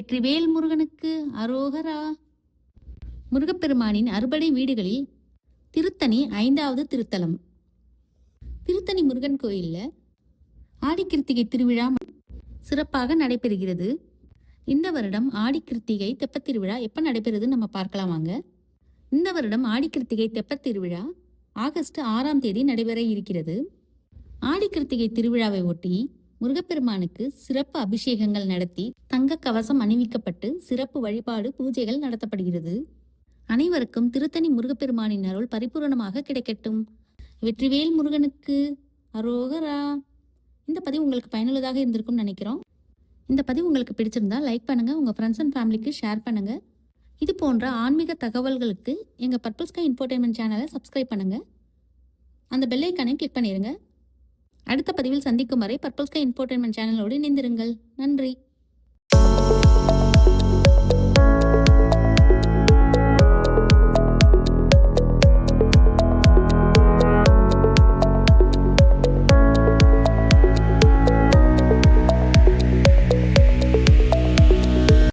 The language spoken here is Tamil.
வெற்றிவேல் முருகனுக்கு அரோகரா. முருகப்பெருமானின் அறுபடை வீடுகளில் திருத்தணி 5வது திருத்தலம். திருத்தணி முருகன் கோயிலில் ஆடிக்கிருத்திகை திருவிழா சிறப்பாக நடைபெறுகிறது. இந்த வருடம் ஆடிக்கிருத்திகை தெப்பத் திருவிழா எப்போ நடைபெறுதுன்னு நம்ம பார்க்கலாம் வாங்க. இந்த வருடம் ஆடிக்கிருத்திகை தெப்பத் திருவிழா ஆகஸ்ட் 6ஆம் தேதி நடைபெற இருக்கிறது. ஆடிக்கிருத்திகை திருவிழாவை ஒட்டி முருகப்பெருமானுக்கு சிறப்பு அபிஷேகங்கள் நடத்தி தங்க கவசம் அணிவிக்கப்பட்டு சிறப்பு வழிபாடு பூஜைகள் நடத்தப்படுகிறது. அனைவருக்கும் திருத்தணி முருகப்பெருமானின் அருள் பரிபூரணமாக கிடைக்கட்டும். வெற்றிவேல் முருகனுக்கு அரோகரா. இந்த பதிவு உங்களுக்கு பயனுள்ளதாக இருந்திருக்கும் நினைக்கிறோம். இந்த பதிவு உங்களுக்கு பிடிச்சிருந்தா லைக் பண்ணுங்க, உங்க ஃப்ரெண்ட்ஸ் அண்ட் ஃபேமிலிக்கு ஷேர் பண்ணுங்க. இது போன்ற ஆன்மீக தகவல்களுக்கு எங்க பர்பிள் ஸ்கை இன்ஃபோடெயின்மென்ட் சேனலை சப்ஸ்கிரைப் பண்ணுங்க. அந்த பெல் ஐகானை கிளிக் பண்ணிருங்க. அடுத்த பதிவில் சந்திக்கும் வரை பர்பிள் ஸ்கை இன்ஃபோடெயின்மென்ட் சேனலோடு இணைந்திருங்கள். நன்றி.